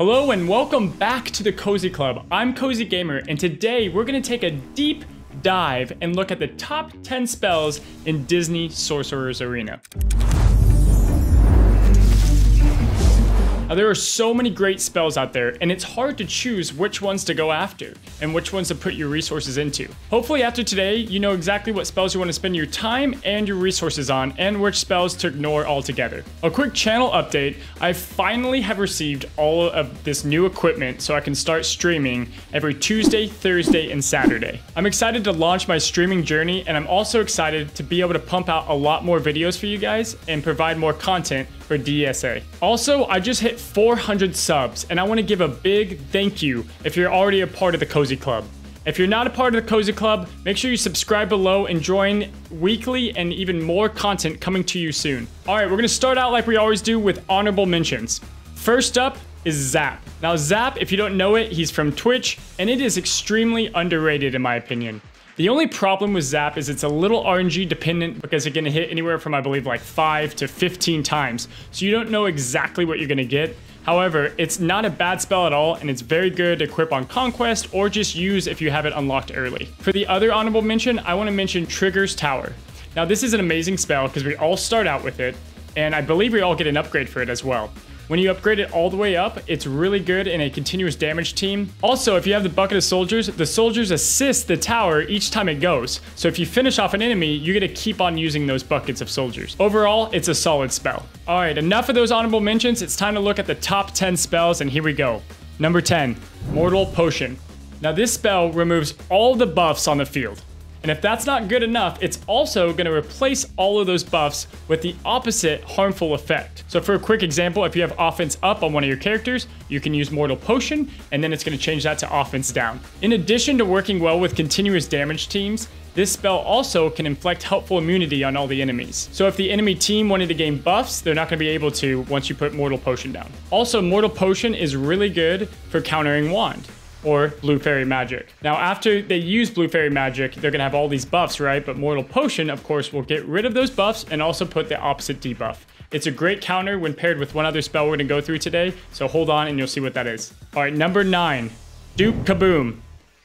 Hello and welcome back to the Cozy Club. I'm Cozy Gamer, and today we're going to take a deep dive and look at the top 10 spells in Disney Sorcerer's Arena. Now, there are so many great spells out there, and it's hard to choose which ones to go after and which ones to put your resources into. Hopefully after today, you know exactly what spells you want to spend your time and your resources on and which spells to ignore altogether. A quick channel update, I finally have received all of this new equipment so I can start streaming every Tuesday, Thursday, and Saturday. I'm excited to launch my streaming journey, and I'm also excited to be able to pump out a lot more videos for you guys and provide more content for DSA. Also, I just hit 400 subs, and I want to give a big thank you if you're already a part of the Cozy Club. If you're not a part of the Cozy Club, make sure you subscribe below and join weekly and even more content coming to you soon. All right, we're going to start out like we always do with honorable mentions. First up is Zap. Now, Zap, if you don't know it, he's from Twitch, and it is extremely underrated in my opinion. The only problem with Zap is it's a little RNG dependent because it's going to hit anywhere from, I believe, like 5 to 15 times. So you don't know exactly what you're going to get. However, it's not a bad spell at all, and it's very good to equip on Conquest or just use if you have it unlocked early. For the other honorable mention, I want to mention Trigger's Tower. Now, this is an amazing spell because we all start out with it, and I believe we all get an upgrade for it as well. When you upgrade it all the way up, it's really good in a continuous damage team. Also, if you have the bucket of soldiers, the soldiers assist the tower each time it goes. So if you finish off an enemy, you get to keep on using those buckets of soldiers. Overall, it's a solid spell. All right, enough of those honorable mentions. It's time to look at the top 10 spells, and here we go. Number 10, Mortal Potion. Now, this spell removes all the buffs on the field. And if that's not good enough, it's also going to replace all of those buffs with the opposite harmful effect. So for a quick example, if you have offense up on one of your characters, you can use Mortal Potion, and then it's going to change that to offense down. In addition to working well with continuous damage teams, this spell also can inflict helpful immunity on all the enemies. So if the enemy team wanted to gain buffs, they're not going to be able to once you put Mortal Potion down. Also, Mortal Potion is really good for countering Wand or Blue Fairy Magic. Now, after they use Blue Fairy Magic, they're gonna have all these buffs, right? But Mortal Potion, of course, will get rid of those buffs and also put the opposite debuff. It's a great counter when paired with one other spell we're gonna go through today, so hold on and you'll see what that is. All right, number 9, Duke Caboom.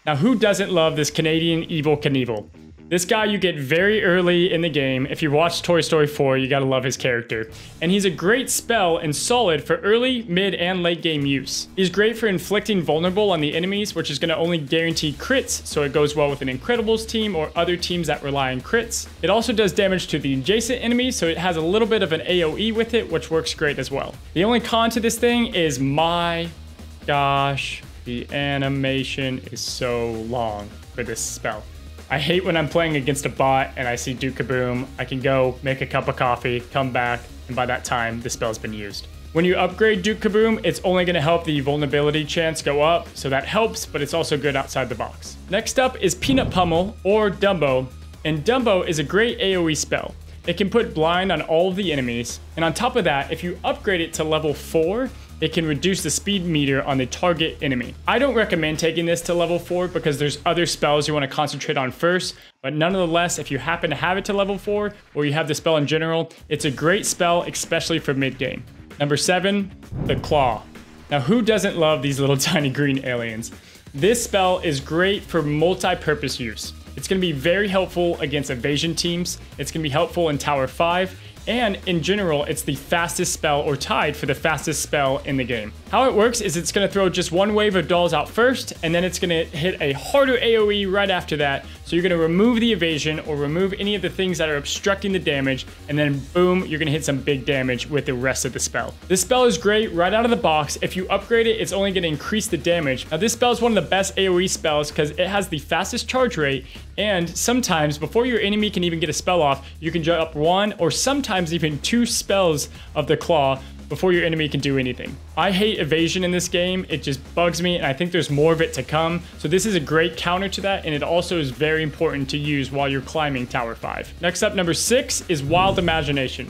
Now, who doesn't love this Canadian Evel Knievel? This guy you get very early in the game. If you watch Toy Story 4, you gotta love his character. And he's a great spell and solid for early, mid, and late game use. He's great for inflicting vulnerable on the enemies, which is gonna only guarantee crits, so it goes well with an Incredibles team or other teams that rely on crits. It also does damage to the adjacent enemies, so it has a little bit of an AoE with it, which works great as well. The only con to this thing is, my gosh, the animation is so long for this spell. I hate when I'm playing against a bot and I see Duke Caboom. I can go make a cup of coffee, come back, and by that time, the spell's been used. When you upgrade Duke Caboom, it's only going to help the vulnerability chance go up, so that helps, but it's also good outside the box. Next up is Peanut Pummel, or Dumbo, and Dumbo is a great AoE spell. It can put blind on all of the enemies, and on top of that, if you upgrade it to level 4, it can reduce the speed meter on the target enemy. I don't recommend taking this to level 4 because there's other spells you want to concentrate on first, but nonetheless, if you happen to have it to level 4, or you have the spell in general, it's a great spell, especially for mid-game. Number 7, the Claw. Now, who doesn't love these little tiny green aliens? This spell is great for multi-purpose use. It's going to be very helpful against evasion teams. It's going to be helpful in Tower 5. And in general, it's the fastest spell or tied for the fastest spell in the game. How it works is it's going to throw just one wave of dolls out first, and then it's going to hit a harder AoE right after that. So you're going to remove the evasion or remove any of the things that are obstructing the damage, and then boom, you're going to hit some big damage with the rest of the spell. This spell is great right out of the box. If you upgrade it, it's only going to increase the damage. Now, this spell is one of the best AoE spells because it has the fastest charge rate, and sometimes before your enemy can even get a spell off, you can drop one or sometimes even 2 spells of the Claw before your enemy can do anything. I hate evasion in this game. It just bugs me, and I think there's more of it to come. So this is a great counter to that, and it also is very important to use while you're climbing Tower 5. Next up, number 6 is Wild Imagination.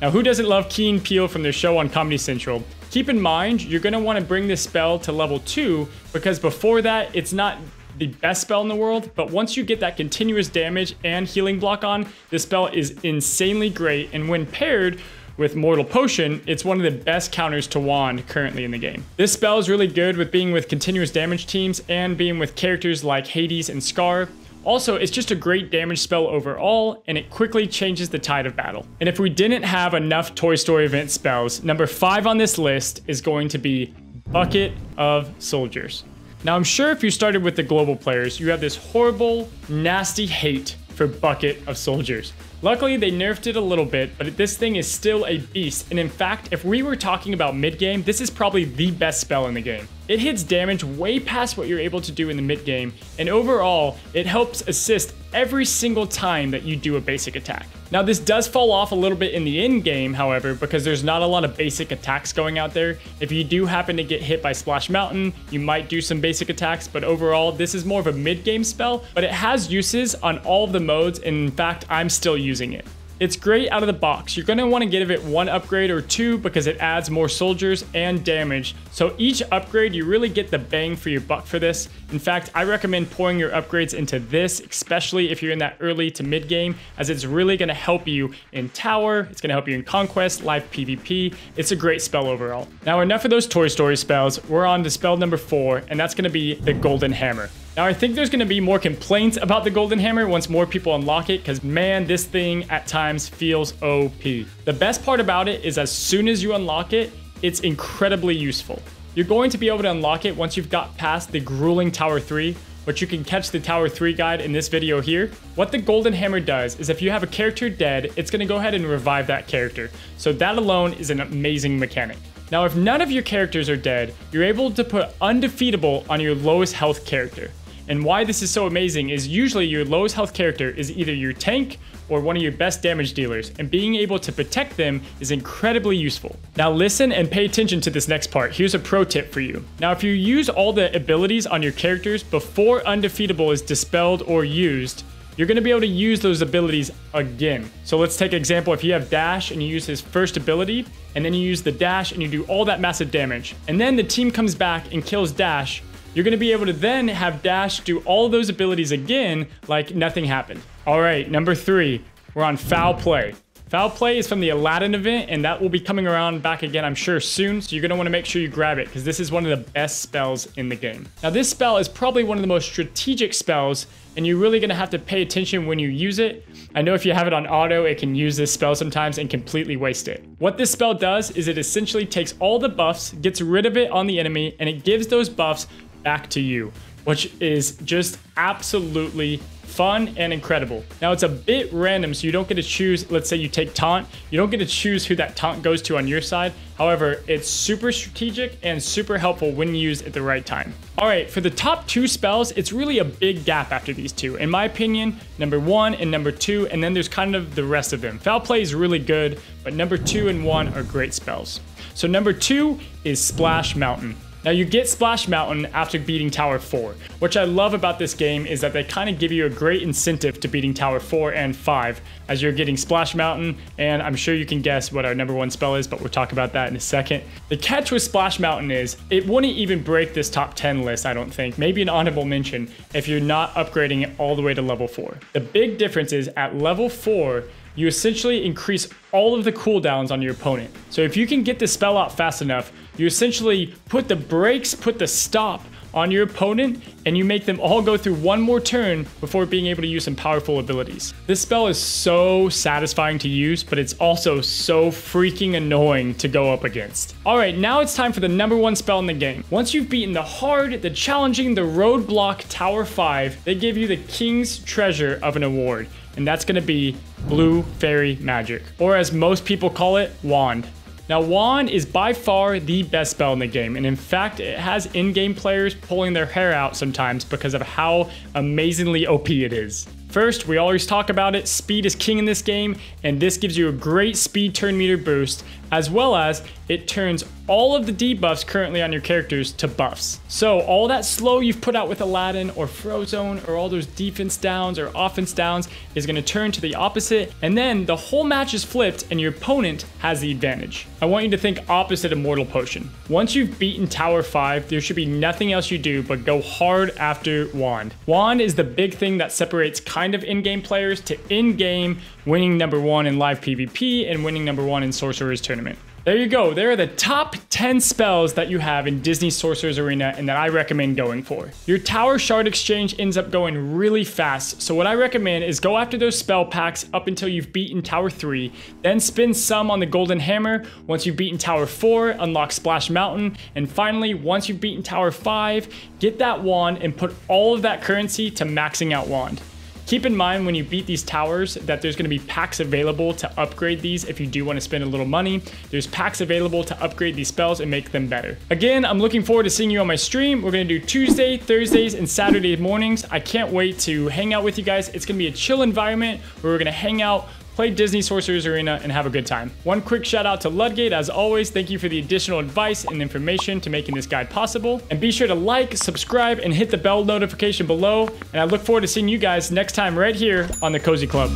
Now, who doesn't love Key and Peele from their show on Comedy Central? Keep in mind, you're going to want to bring this spell to level 2 because before that, it's not the best spell in the world, but once you get that continuous damage and healing block on, this spell is insanely great, and when paired with Mortal Potion, it's one of the best counters to Wand currently in the game. This spell is really good with being with continuous damage teams and being with characters like Hades and Scar. Also, it's just a great damage spell overall, and it quickly changes the tide of battle. And if we didn't have enough Toy Story event spells, number 5 on this list is going to be Bucket of Soldiers. Now, I'm sure if you started with the global players, you have this horrible, nasty hate for Bucket of Soldiers. Luckily, they nerfed it a little bit, but this thing is still a beast. And in fact, if we were talking about mid-game, this is probably the best spell in the game. It hits damage way past what you're able to do in the mid-game, and overall, it helps assist every single time that you do a basic attack. Now, this does fall off a little bit in the end game, however, because there's not a lot of basic attacks going out there. If you do happen to get hit by Splash Mountain, you might do some basic attacks, but overall, this is more of a mid-game spell, but it has uses on all of the modes, and in fact, I'm still using it. It's great out of the box. You're going to want to give it 1 upgrade or 2 because it adds more soldiers and damage. So each upgrade, you really get the bang for your buck for this. In fact, I recommend pouring your upgrades into this, especially if you're in that early to mid game, as it's really going to help you in Tower. It's going to help you in Conquest, Live PvP. It's a great spell overall. Now, enough of those Toy Story spells. We're on to spell number 4, and that's going to be the Golden Hammer. Now, I think there's going to be more complaints about the Golden Hammer once more people unlock it, because man, this thing at times feels OP. The best part about it is as soon as you unlock it, it's incredibly useful. You're going to be able to unlock it once you've got past the grueling Tower 3, but you can catch the Tower 3 guide in this video here. What the Golden Hammer does is if you have a character dead, it's going to go ahead and revive that character. So that alone is an amazing mechanic. Now, if none of your characters are dead, you're able to put undefeatable on your lowest health character. And why this is so amazing is usually your lowest health character is either your tank or one of your best damage dealers, and being able to protect them is incredibly useful. Now listen and pay attention to this next part. Here's a pro tip for you. Now, if you use all the abilities on your characters before undefeatable is dispelled or used, you're going to be able to use those abilities again. So let's take an example. If you have Dash and you use his first ability, and then you use the Dash and you do all that massive damage, and then the team comes back and kills Dash, you're going to be able to then have Dash do all of those abilities again like nothing happened. All right, number 3, we're on Foul Play. Foul Play is from the Aladdin event, and that will be coming around back again, I'm sure, soon. So you're going to want to make sure you grab it because this is one of the best spells in the game. Now, this spell is probably one of the most strategic spells, and you're really going to have to pay attention when you use it. I know if you have it on auto, it can use this spell sometimes and completely waste it. What this spell does is it essentially takes all the buffs, gets rid of it on the enemy, and it gives those buffs back to you, which is just absolutely fun and incredible. Now, it's a bit random, so you don't get to choose. Let's say you take taunt, you don't get to choose who that taunt goes to on your side. However, it's super strategic and super helpful when used at the right time. All right, for the top 2 spells, it's really a big gap after these 2. In my opinion, number 1 and number 2, and then there's kind of the rest of them. Foul Play is really good, but number 2 and 1 are great spells. So number 2 is Splash Mountain. Now, you get Splash Mountain after beating Tower 4. What I love about this game is that they kind of give you a great incentive to beating Tower 4 and 5 as you're getting Splash Mountain, and I'm sure you can guess what our number 1 spell is, but we'll talk about that in a second. The catch with Splash Mountain is it wouldn't even break this top 10 list, I don't think. Maybe an honorable mention if you're not upgrading it all the way to level 4. The big difference is at level 4, you essentially increase all of the cooldowns on your opponent. So if you can get the spell out fast enough, you essentially put the brakes, put the stop on your opponent, and you make them all go through one more turn before being able to use some powerful abilities. This spell is so satisfying to use, but it's also so freaking annoying to go up against. All right, now it's time for the number 1 spell in the game. Once you've beaten the hard, the challenging, the roadblock Tower 5, they give you the King's Treasure of an award, and that's going to be Blue Fairy Magic, or as most people call it, Wand. Now, Wand is by far the best spell in the game, and in fact, it has in-game players pulling their hair out sometimes because of how amazingly OP it is. First, we always talk about it, speed is king in this game, and this gives you a great speed turn meter boost as well as it turns all of the debuffs currently on your characters to buffs. So all that slow you've put out with Aladdin or Frozone or all those defense downs or offense downs is going to turn to the opposite, and then the whole match is flipped and your opponent has the advantage. I want you to think opposite of Mortal Potion. Once you've beaten Tower 5, there should be nothing else you do but go hard after Wand. Wand is the big thing that separates kind of in-game players to in-game winning #1 in live PvP and winning #1 in Sorcerer's Tournament. There you go. There are the top 10 spells that you have in Disney Sorcerer's Arena and that I recommend going for. Your Tower Shard Exchange ends up going really fast, so what I recommend is go after those spell packs up until you've beaten Tower 3, then spend some on the Golden Hammer. Once you've beaten Tower 4, unlock Splash Mountain, and finally, once you've beaten Tower 5, get that wand and put all of that currency to maxing out wand. Keep in mind when you beat these towers that there's going to be packs available to upgrade these if you do want to spend a little money. There's packs available to upgrade these spells and make them better. Again, I'm looking forward to seeing you on my stream. We're going to do Tuesday, Thursdays, and Saturday mornings. I can't wait to hang out with you guys. It's going to be a chill environment where we're going to hang out, play Disney Sorcerer's Arena, and have a good time. One quick shout out to Ludgate. As always, thank you for the additional advice and information to making this guide possible. And be sure to like, subscribe, and hit the bell notification below. And I look forward to seeing you guys next time right here on the Cozy Club.